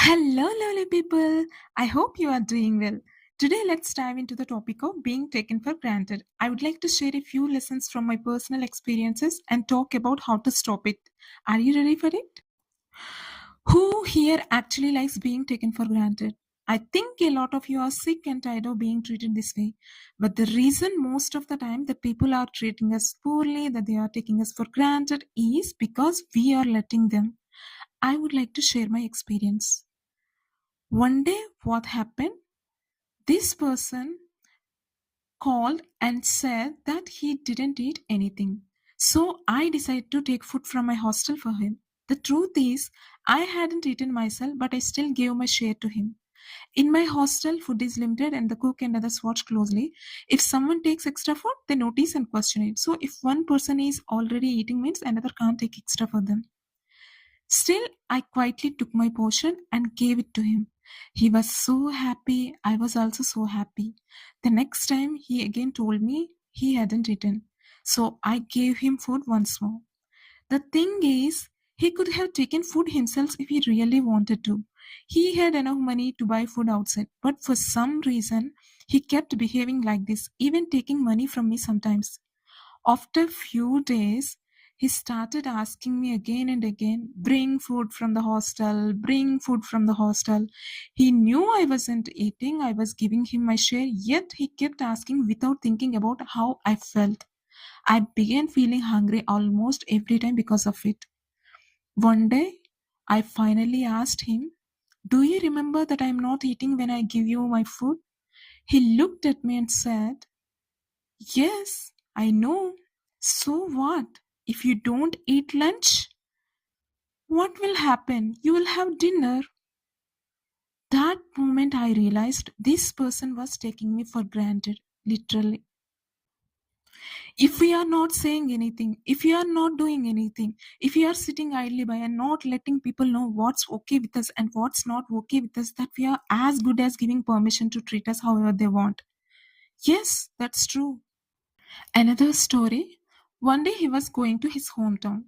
Hello, lovely people. I hope you are doing well. Today, let's dive into the topic of being taken for granted. I would like to share a few lessons from my personal experiences and talk about how to stop it. Are you ready for it? Who here actually likes being taken for granted? I think a lot of you are sick and tired of being treated this way. But the reason most of the time that people are treating us poorly, that they are taking us for granted, is because we are letting them. I would like to share my experience. One day, what happened? This person called and said that he didn't eat anything. So I decided to take food from my hostel for him. The truth is, I hadn't eaten myself, but I still gave my share to him. In my hostel, food is limited and the cook and others watch closely. If someone takes extra food, they notice and question it. So if one person is already eating means another can't take extra for them. Still, I quietly took my portion and gave it to him. He was so happy. I was also so happy. The next time, he again told me he hadn't eaten. So I gave him food once more. The thing is, he could have taken food himself if he really wanted to. He had enough money to buy food outside, but for some reason, he kept behaving like this, even taking money from me sometimes. After few days, he started asking me again and again, bring food from the hostel, bring food from the hostel. He knew I wasn't eating, I was giving him my share, yet he kept asking without thinking about how I felt. I began feeling hungry almost every time because of it. One day, I finally asked him, do you remember that I'm not eating when I give you my food? He looked at me and said, yes, I know. So what? If you don't eat lunch, what will happen? You will have dinner. That moment I realized this person was taking me for granted, literally. If we are not saying anything, if we are not doing anything, if we are sitting idly by and not letting people know what's okay with us and what's not okay with us, that we are as good as giving permission to treat us however they want. Yes, that's true. Another story. One day he was going to his hometown.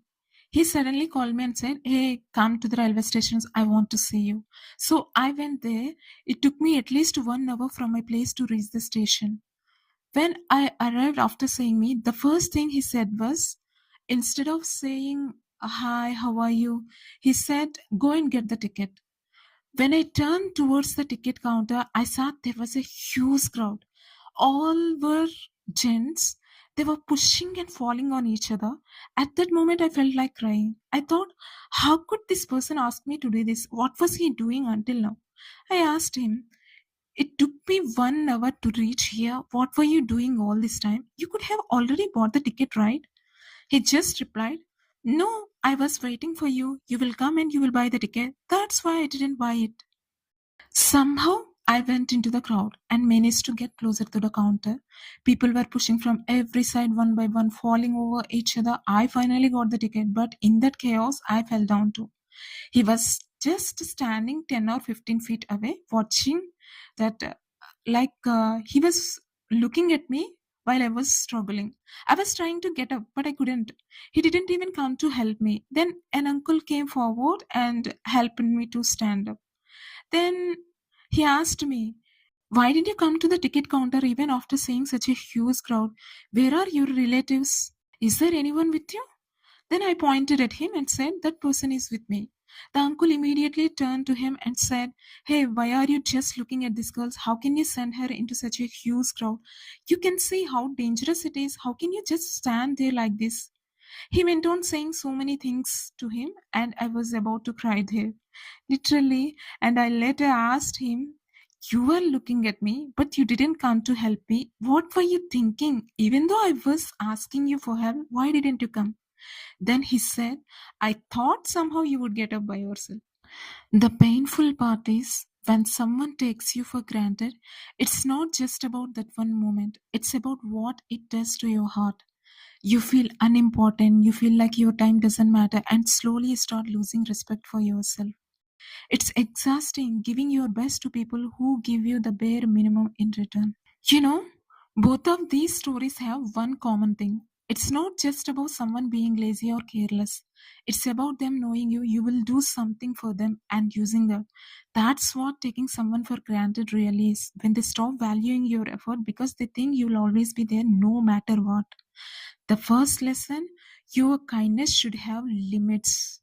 He suddenly called me and said, hey, come to the railway stations. I want to see you. So I went there. It took me at least 1 hour from my place to reach the station. When I arrived after saying me, the first thing he said was, instead of saying, hi, how are you? He said, go and get the ticket. When I turned towards the ticket counter, I saw there was a huge crowd. All were gents. They were pushing and falling on each other. At that moment, I felt like crying. I thought, how could this person ask me to do this? What was he doing until now? I asked him, it took me 1 hour to reach here. What were you doing all this time? You could have already bought the ticket, right? He just replied, no, I was waiting for you. You will come and you will buy the ticket. That's why I didn't buy it. Somehow, I went into the crowd and managed to get closer to the counter. People were pushing from every side one by one, falling over each other. I finally got the ticket, but in that chaos, I fell down too. He was just standing 10 or 15 feet away, watching that, he was looking at me while I was struggling. I was trying to get up, but I couldn't. He didn't even come to help me. Then an uncle came forward and helped me to stand up. Then he asked me, why did you come to the ticket counter even after seeing such a huge crowd? Where are your relatives? Is there anyone with you? Then I pointed at him and said, that person is with me. The uncle immediately turned to him and said, hey, why are you just looking at this girl? How can you send her into such a huge crowd? You can see how dangerous it is. How can you just stand there like this? He went on saying so many things to him, and I was about to cry there. Literally, and I later asked him, you were looking at me, but you didn't come to help me. What were you thinking? Even though I was asking you for help, why didn't you come? Then he said, I thought somehow you would get up by yourself. The painful part is when someone takes you for granted, it's not just about that one moment, it's about what it does to your heart. You feel unimportant, you feel like your time doesn't matter, and slowly you start losing respect for yourself. It's exhausting giving your best to people who give you the bare minimum in return. You know, both of these stories have one common thing. It's not just about someone being lazy or careless. It's about them knowing you will do something for them and using them. That's what taking someone for granted really is. When they stop valuing your effort because they think you'll always be there no matter what. The first lesson, your kindness should have limits.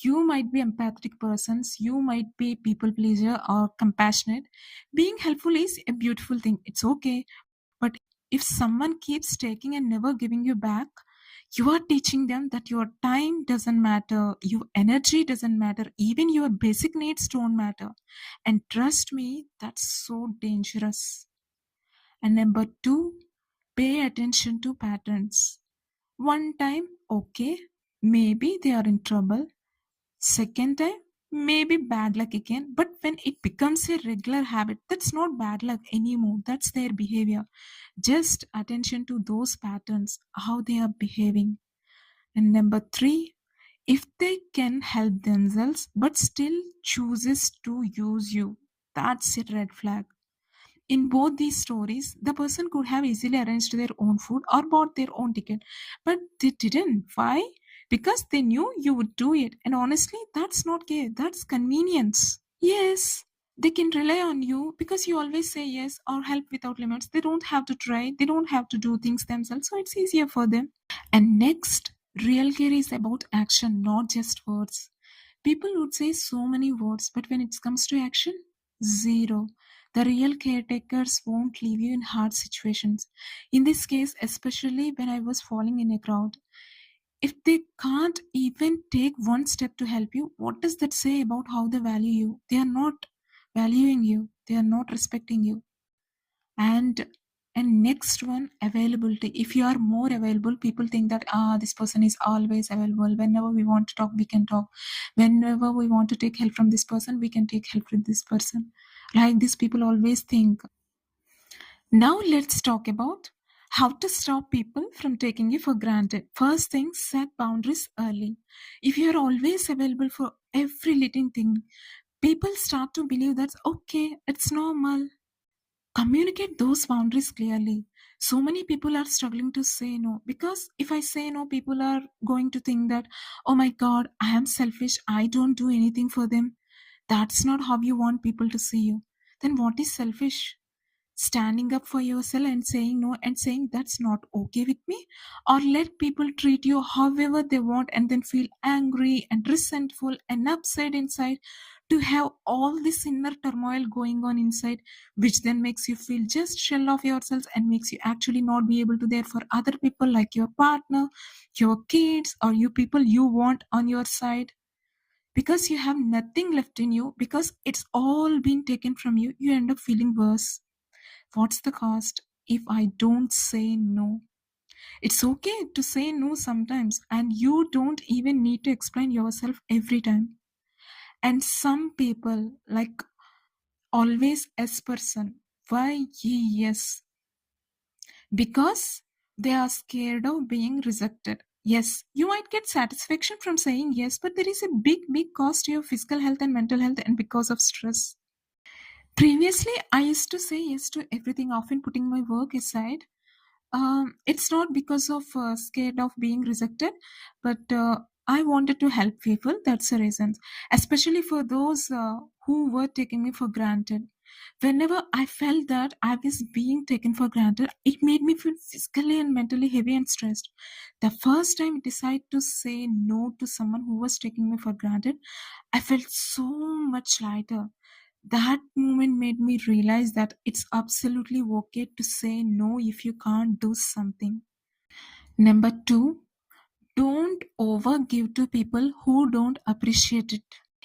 You might be empathetic persons, you might be people pleaser or compassionate. Being helpful is a beautiful thing. It's okay. But if someone keeps taking and never giving you back, you are teaching them that your time doesn't matter, your energy doesn't matter, even your basic needs don't matter. And trust me, that's so dangerous. And number two, pay attention to patterns. One time, okay, maybe they are in trouble. Second time, maybe bad luck again. But when it becomes a regular habit, that's not bad luck anymore. That's their behavior. Just attention to those patterns, how they are behaving. And number three, if they can help themselves but still chooses to use you, that's a red flag. In both these stories, the person could have easily arranged their own food or bought their own ticket, but they didn't. Why? Because they knew you would do it. And honestly, that's not care, that's convenience. Yes, they can rely on you because you always say yes or help without limits. They don't have to try, they don't have to do things themselves, so it's easier for them. And next, real care is about action, not just words. People would say so many words, but when it comes to action, zero. The real caretakers won't leave you in hard situations. In this case, especially when I was falling in a crowd, if they can't even take one step to help you, what does that say about how they value you? They are not valuing you, they are not respecting you. And next one, availability. If you are more available, people think that this person is always available. Whenever we want to talk, we can talk. Whenever we want to take help from this person, we can take help from this person. Like this, people always think. Now let's talk about how to stop people from taking you for granted. First thing, set boundaries early. If you are always available for every little thing, people start to believe that's okay, it's normal. Communicate those boundaries clearly. So many people are struggling to say no because if I say no, people are going to think that, oh my god, I am selfish, I don't do anything for them. That's not how you want people to see you. Then what is selfish? Standing up for yourself and saying no and saying that's not okay with me, or let people treat you however they want and then feel angry and resentful and upset inside, to have all this inner turmoil going on inside, which then makes you feel just shell of yourself and makes you actually not be able to there for other people like your partner, your kids, or you people you want on your side. Because you have nothing left in you, because it's all been taken from you, you end up feeling worse. What's the cost if I don't say no? It's okay to say no sometimes, and you don't even need to explain yourself every time. And some people, like always S person, why yes? Because they are scared of being rejected. Yes, you might get satisfaction from saying yes, but there is a big cost to your physical health and mental health, and because of stress. Previously, I used to say yes to everything, often putting my work aside. It's not because of scared of being rejected, but I wanted to help people. That's the reason, especially for those who were taking me for granted. Whenever I felt that I was being taken for granted, it made me feel physically and mentally heavy and stressed. The first time I decided to say no to someone who was taking me for granted, I felt so much lighter. That moment made me realize that it's absolutely okay to say no if you can't do something. Number two, don't overgive to people who don't appreciate it.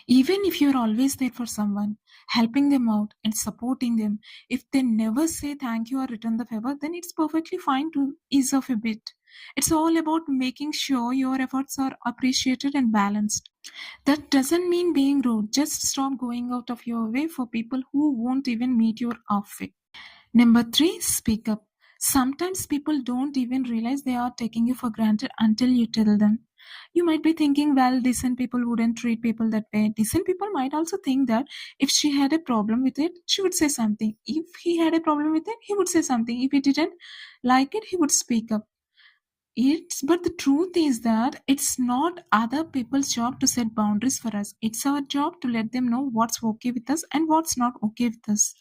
Even if you're always there for someone, helping them out and supporting them, if they never say thank you or return the favor, then it's perfectly fine to ease off a bit. It's all about making sure your efforts are appreciated and balanced. That doesn't mean being rude. Just stop going out of your way for people who won't even meet your outfit. Number three, speak up. Sometimes people don't even realize they are taking you for granted until you tell them. You might be thinking, well, decent people wouldn't treat people that way. Decent people might also think that if she had a problem with it, she would say something. If he had a problem with it, he would say something. If he didn't like it, he would speak up. But the truth is that it's not other people's job to set boundaries for us. It's our job to let them know what's okay with us and what's not okay with us.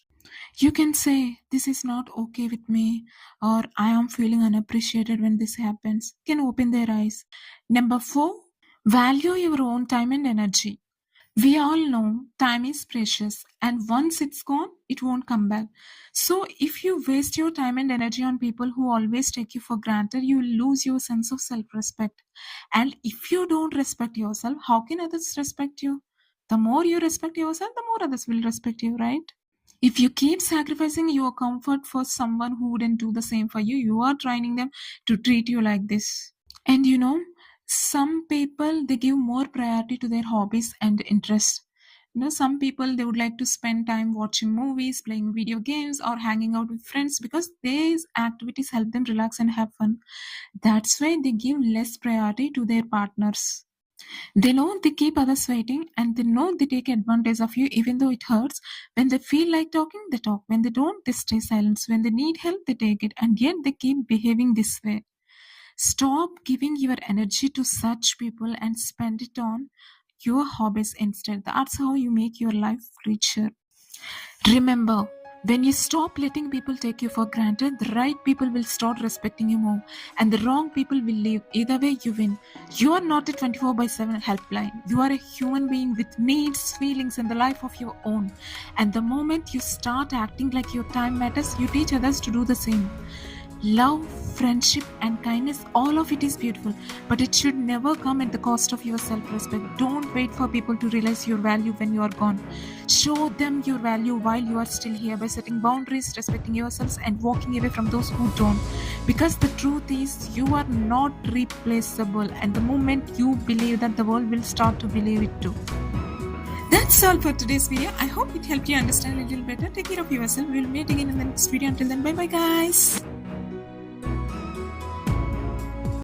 You can say, "This is not okay with me," or "I am feeling unappreciated when this happens." You can open their eyes. Number 4, value your own time and energy. We all know time is precious, and once it's gone, it won't come back. So, if you waste your time and energy on people who always take you for granted, you will lose your sense of self respect. And if you don't respect yourself, how can others respect you? The more you respect yourself, the more others will respect you, right? If you keep sacrificing your comfort for someone who wouldn't do the same for you, you are training them to treat you like this. And some people, they give more priority to their hobbies and interests. Some people, they would like to spend time watching movies, playing video games, or hanging out with friends because these activities help them relax and have fun. That's why they give less priority to their partners. They know they keep others waiting, and they know they take advantage of you even though it hurts. When they feel like talking, they talk. When they don't, they stay silent. When they need help, they take it. And yet they keep behaving this way. Stop giving your energy to such people and spend it on your hobbies instead. That's how you make your life richer. Remember, when you stop letting people take you for granted, the right people will start respecting you more, and the wrong people will leave. Either way, you win. You are not a 24/7 helpline. You are a human being with needs, feelings, and the life of your own. And the moment you start acting like your time matters, you teach others to do the same. Love, friendship, and kindness, all of it is beautiful, but it should never come at the cost of your self-respect. Don't wait for people to realize your value when you are gone. Show them your value while you are still here by setting boundaries, respecting yourselves, and walking away from those who don't. Because the truth is, you are not replaceable, and the moment you believe that, the world will start to believe it too. That's all for today's video. I hope it helped you understand a little better. Take care of yourself. We'll meet again in the next video. Until then, bye bye guys.